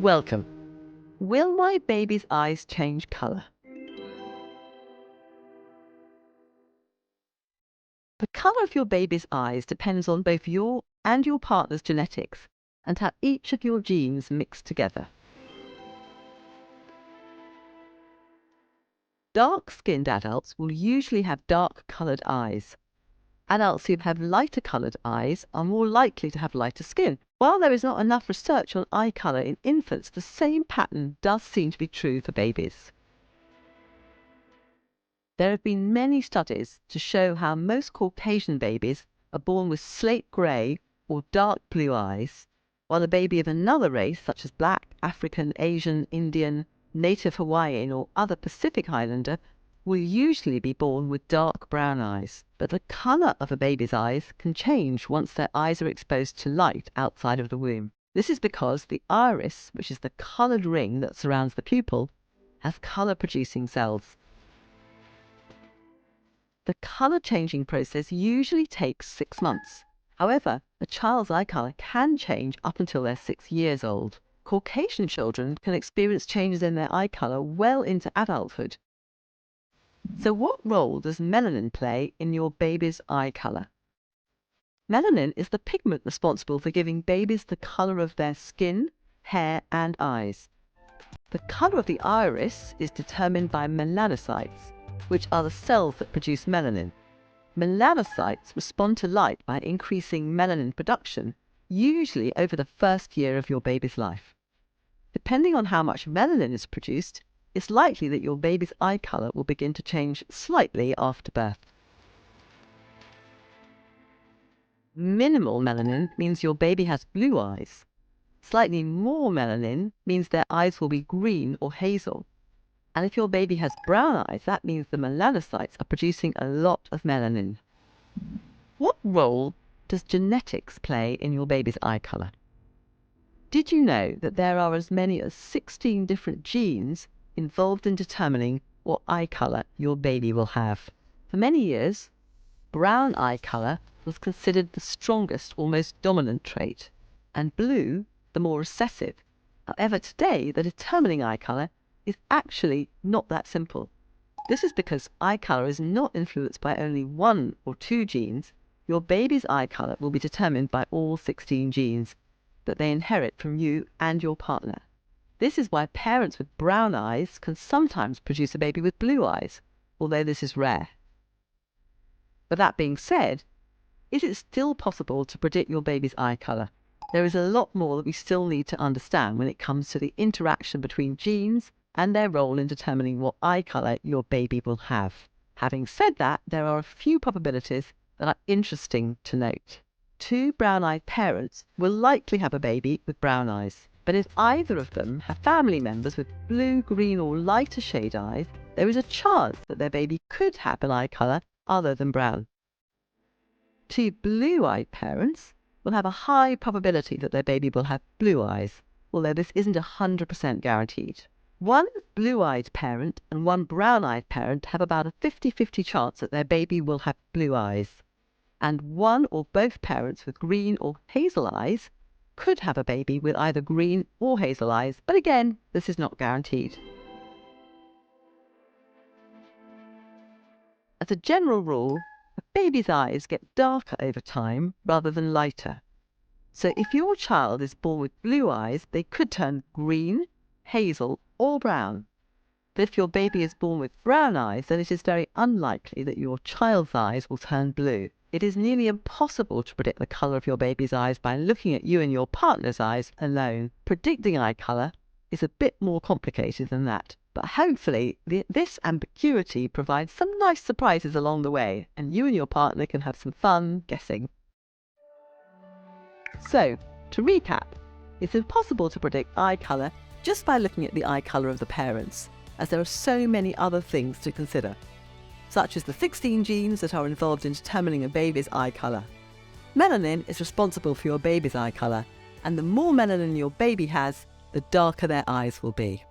Welcome. Will my baby's eyes change colour? The colour of your baby's eyes depends on both your and your partner's genetics and how each of your genes mix together. Dark-skinned adults will usually have dark-coloured eyes. Adults who have lighter coloured eyes are more likely to have lighter skin. While there is not enough research on eye colour in infants, the same pattern does seem to be true for babies. There have been many studies to show how most Caucasian babies are born with slate grey or dark blue eyes, while a baby of another race, such as Black, African, Asian, Indian, Native Hawaiian or other Pacific Islander, will usually be born with dark brown eyes. But the colour of a baby's eyes can change once their eyes are exposed to light outside of the womb. This is because the iris, which is the coloured ring that surrounds the pupil, has colour-producing cells. The colour-changing process usually takes 6 months. However, a child's eye colour can change up until they're 6 years old. Caucasian children can experience changes in their eye colour well into adulthood. So what role does melanin play in your baby's eye colour? Melanin is the pigment responsible for giving babies the colour of their skin, hair and eyes. The colour of the iris is determined by melanocytes, which are the cells that produce melanin. Melanocytes respond to light by increasing melanin production, usually over the first year of your baby's life. Depending on how much melanin is produced, it's likely that your baby's eye colour will begin to change slightly after birth. Minimal melanin means your baby has blue eyes. Slightly more melanin means their eyes will be green or hazel. And if your baby has brown eyes, that means the melanocytes are producing a lot of melanin. What role does genetics play in your baby's eye colour? Did you know that there are as many as 16 different genes involved in determining what eye colour your baby will have? For many years, brown eye colour was considered the strongest or most dominant trait, and blue the more recessive. However, today the determining eye colour is actually not that simple. This is because eye colour is not influenced by only 1 or 2 genes. Your baby's eye colour will be determined by all 16 genes that they inherit from you and your partner. This is why parents with brown eyes can sometimes produce a baby with blue eyes, although this is rare. But that being said, is it still possible to predict your baby's eye colour? There is a lot more that we still need to understand when it comes to the interaction between genes and their role in determining what eye colour your baby will have. Having said that, there are a few probabilities that are interesting to note. 2 brown-eyed parents will likely have a baby with brown eyes. But if either of them have family members with blue, green or lighter shade eyes, there is a chance that their baby could have an eye colour other than brown. 2 blue-eyed parents will have a high probability that their baby will have blue eyes, although this isn't 100% guaranteed. 1 blue-eyed parent and 1 brown-eyed parent have about a 50-50 chance that their baby will have blue eyes. And 1 or both parents with green or hazel eyes could have a baby with either green or hazel eyes, but again, this is not guaranteed. As a general rule, a baby's eyes get darker over time rather than lighter. So if your child is born with blue eyes, they could turn green, hazel or brown. But if your baby is born with brown eyes, then it is very unlikely that your child's eyes will turn blue. It is nearly impossible to predict the colour of your baby's eyes by looking at you and your partner's eyes alone. Predicting eye colour is a bit more complicated than that. But hopefully this ambiguity provides some nice surprises along the way, and you and your partner can have some fun guessing. So, to recap, it's impossible to predict eye colour just by looking at the eye colour of the parents, as there are so many other things to consider, such as the 16 genes that are involved in determining a baby's eye colour. Melanin is responsible for your baby's eye colour, and the more melanin your baby has, the darker their eyes will be.